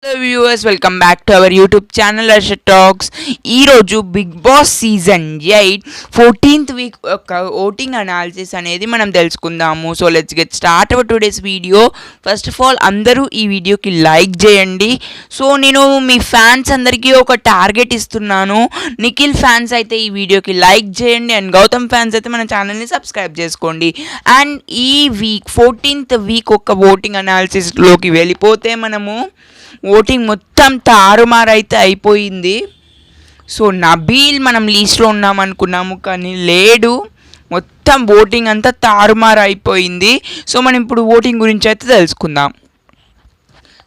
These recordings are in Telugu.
Hello viewers, welcome back to our YouTube channel Harsha talks. ఈరోజు Big Boss season 8 14th week యొక్క ఓటింగ్ అనాలిసిస్ అనేది మనం తెలుసుకుందాము. So let's get start our today's video. First of all అందరూ ఈ వీడియోకి లైక్ చేయండి. సో నేను మీ ఫ్యాన్స్ అందరికీ ఒక టార్గెట్ ఇస్తున్నాను. నిఖిల్ ఫ్యాన్స్ అయితే ఈ వీడియోకి లైక్ చేయండి అండ్ గౌతమ్ ఫ్యాన్స్ అయితే మన ఛానల్ని సబ్స్క్రైబ్ చేసుకోండి. అండ్ ఈ వీక్ 14th వీక్ ఒక ఓటింగ్ అనాలిసిస్లోకి వెళ్ళిపోతే మనము ఓటింగ్ మొత్తం తారుమారైతే అయిపోయింది. సో నబీల్ మనం లీస్ట్లో ఉన్నామనుకున్నాము కానీ లేడు, మొత్తం ఓటింగ్ అంతా తారుమారు అయిపోయింది. సో మనం ఇప్పుడు ఓటింగ్ గురించి అయితే తెలుసుకుందాం.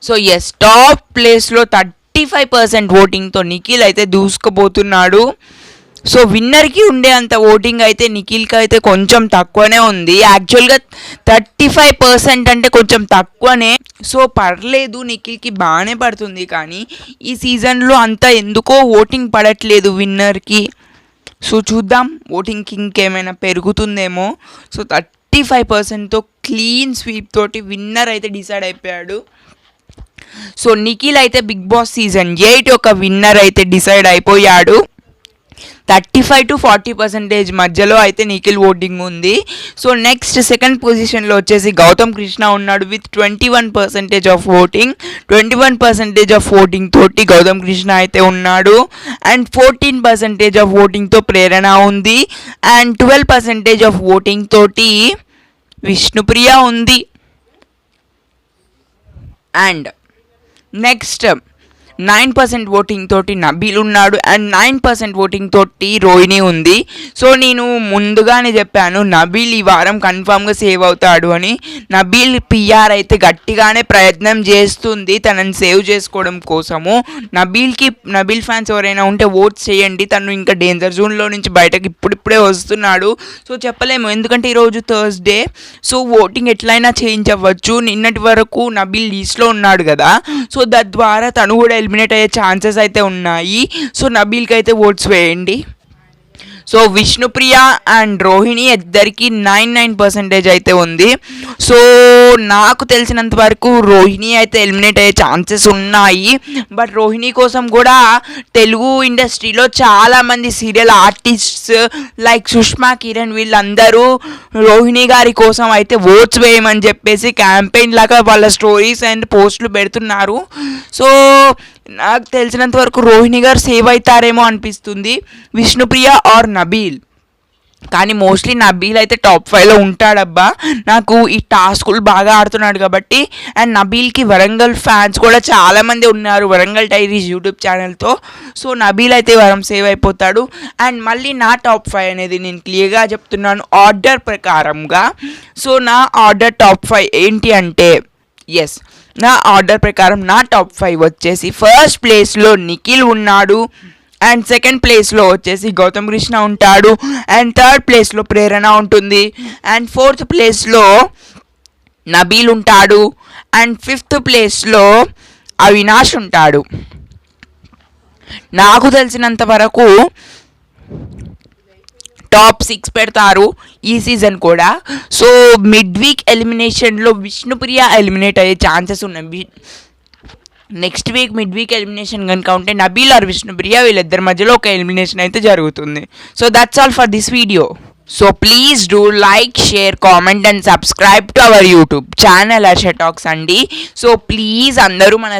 సో ఎస్, టాప్ ప్లేస్లో 35% ఓటింగ్తో నిఖిల్ అయితే దూసుకుపోతున్నాడు. సో విన్నర్కి ఉండే అంత ఓటింగ్ అయితే నిఖిల్కి అయితే కొంచెం తక్కువనే ఉంది. యాక్చువల్గా 35% అంటే కొంచెం తక్కువనే. సో పర్లేదు, నిఖిల్కి బాగానే పడుతుంది. కానీ ఈ సీజన్లో అంతా ఎందుకో ఓటింగ్ పడట్లేదు విన్నర్కి. సో చూద్దాం, ఓటింగ్కి ఇంకేమైనా పెరుగుతుందేమో. సో 35%తో క్లీన్ స్వీప్ తోటి విన్నర్ అయితే డిసైడ్ అయిపోయాడు. సో నిఖిల్ అయితే బిగ్ బాస్ సీజన్ 8 ఒక విన్నర్ అయితే డిసైడ్ అయిపోయాడు. 35 to 40% మధ్యలో అయితే నిఖిల్ ఓటింగ్ ఉంది. సో నెక్స్ట్ సెకండ్ పొజిషన్లో వచ్చేసి గౌతమ్ కృష్ణ ఉన్నాడు with 21% of voting. 21% of voting తోటి గౌతమ్ కృష్ణ అయితే ఉన్నాడు. అండ్ 14% ఆఫ్ ఓటింగ్తో ప్రేరణ ఉంది. అండ్ 12% ఆఫ్ ఓటింగ్ తోటి విష్ణుప్రియ ఉంది. అండ్ నెక్స్ట్ 9% ఓటింగ్ తోటి నబీల్ ఉన్నాడు. అండ్ 9% ఓటింగ్ తోటి రోహిణి ఉంది. సో నేను ముందుగానే చెప్పాను నబీల్ ఈ వారం కన్ఫామ్గా సేవ్ అవుతాడు అని. నబీల్ పిఆర్ అయితే గట్టిగానే ప్రయత్నం చేస్తుంది తనని సేవ్ చేసుకోవడం కోసము. నబీల్ ఫ్యాన్స్ ఎవరైనా ఉంటే ఓట్స్ చేయండి. తను ఇంకా డేంజర్ జోన్లో నుంచి బయటకు ఇప్పుడిప్పుడే వస్తున్నాడు. సో చెప్పలేము, ఎందుకంటే ఈరోజు థర్స్డే. సో ఓటింగ్ ఎట్లయినా చేంజ్ అవ్వచ్చు. నిన్నటి వరకు నబీల్ లీస్ట్లో ఉన్నాడు కదా, సో తద్వారా తను కూడా ఎలిమినేట్ అయ్యే ఛాన్సెస్ అయితే ఉన్నాయి. సో నబీల్కి అయితే ఓట్స్ వేయండి. సో విష్ణుప్రియ అండ్ రోహిణి ఇద్దరికి 99% అయితే ఉంది. సో నాకు తెలిసినంత వరకు రోహిణి అయితే ఎలిమినేట్ అయ్యే ఛాన్సెస్ ఉన్నాయి. బట్ రోహిణి కోసం కూడా తెలుగు ఇండస్ట్రీలో చాలామంది serial artists like Sushma Kiran వీళ్ళందరూ రోహిణి గారి కోసం అయితే ఓట్స్ వేయమని చెప్పేసి క్యాంపెయిన్ లాగా వాళ్ళ స్టోరీస్ అండ్ పోస్టులు పెడుతున్నారు. సో నాకు తెలిసినంత వరకు రోహిణి గారు సేవ్ అవుతారేమో అనిపిస్తుంది, విష్ణుప్రియ ఆర్ నబీల్. కానీ మోస్ట్లీ నబీల్ అయితే టాప్ 5లో ఉంటాడబ్బా. నాకు ఈ టాస్కులు బాగా ఆడుతున్నాడు కాబట్టి. అండ్ నబీల్కి వరంగల్ ఫ్యాన్స్ కూడా చాలామంది ఉన్నారు, వరంగల్ డైరీస్ యూట్యూబ్ ఛానల్తో. సో నబీల్ అయితే వరం సేవ్ అయిపోతాడు. అండ్ మళ్ళీ నా టాప్ 5 అనేది నేను క్లియర్గా చెప్తున్నాను ఆర్డర్ ప్రకారంగా. సో నా ఆర్డర్ టాప్ 5 ఏంటి అంటే, ఎస్, నా ఆర్డర్ ప్రకారం నా టాప్ 5 వచ్చేసి ఫస్ట్ ప్లేస్లో నిఖిల్ ఉన్నాడు. అండ్ సెకండ్ ప్లేస్లో వచ్చేసి గౌతమ్ కృష్ణ ఉంటాడు. అండ్ థర్డ్ ప్లేస్లో ప్రేరణ ఉంటుంది. అండ్ ఫోర్త్ ప్లేస్లో నబీల్ ఉంటాడు. అండ్ ఫిఫ్త్ ప్లేస్లో అవినాష్ ఉంటాడు. నాకు తెలిసినంత వరకు టాప్ 6 పెడతారు ఈ సీజన్ కూడా. సో మిడ్ వీక్ ఎలిమినేషన్లో విష్ణుప్రియ ఎలిమినేట్ అయ్యే ఛాన్సెస్ ఉన్నాయి. Next week mid week elimination కనుక ఉంటే నబీల్ ఆర్ విష్ణుప్రియ వీళ్ళిద్దరి మధ్యలో ఒక ఎలిమినేషన్ అయితే జరుగుతుంది. So that's all for this video. So please do like, share, comment and subscribe to our YouTube channel Harsha talks అండి. సో ప్లీజ్ అందరూ మన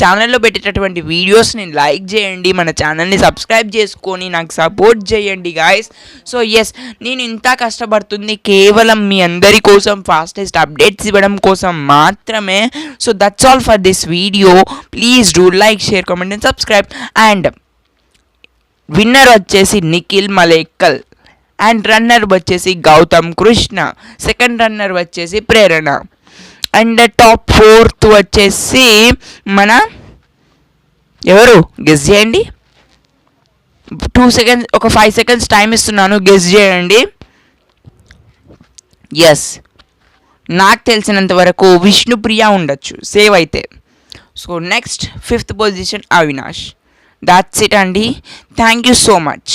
ఛానల్లో పెట్టేటటువంటి వీడియోస్ని లైక్ చేయండి, మన ఛానల్ని సబ్స్క్రైబ్ చేసుకొని నాకు సపోర్ట్ చేయండి గాయస్. సో ఎస్, నేను ఇంత కష్టపడుతుంది కేవలం మీ అందరి కోసం, ఫాస్టెస్ట్ అప్డేట్స్ ఇవ్వడం కోసం మాత్రమే. So that's all for this video. Please do like, share, comment and subscribe. And winner వచ్చేసి నిఖిల్ మలేక్కల్. అండ్ రన్నర్ వచ్చేసి గౌతమ్ కృష్ణ. సెకండ్ రన్నర్ వచ్చేసి ప్రేరణ. అండ్ టాప్ 4th వచ్చేసి మన ఎవరు గెస్ చేయండి. 2 seconds, ఒక 5 seconds టైం ఇస్తున్నాను, గెస్ చేయండి. ఎస్, నాకు తెలిసినంత వరకు విష్ణుప్రియ ఉండొచ్చు సేవ్ అయితే. So next 5th position Avinash. That's it, Andy. Thank you so much.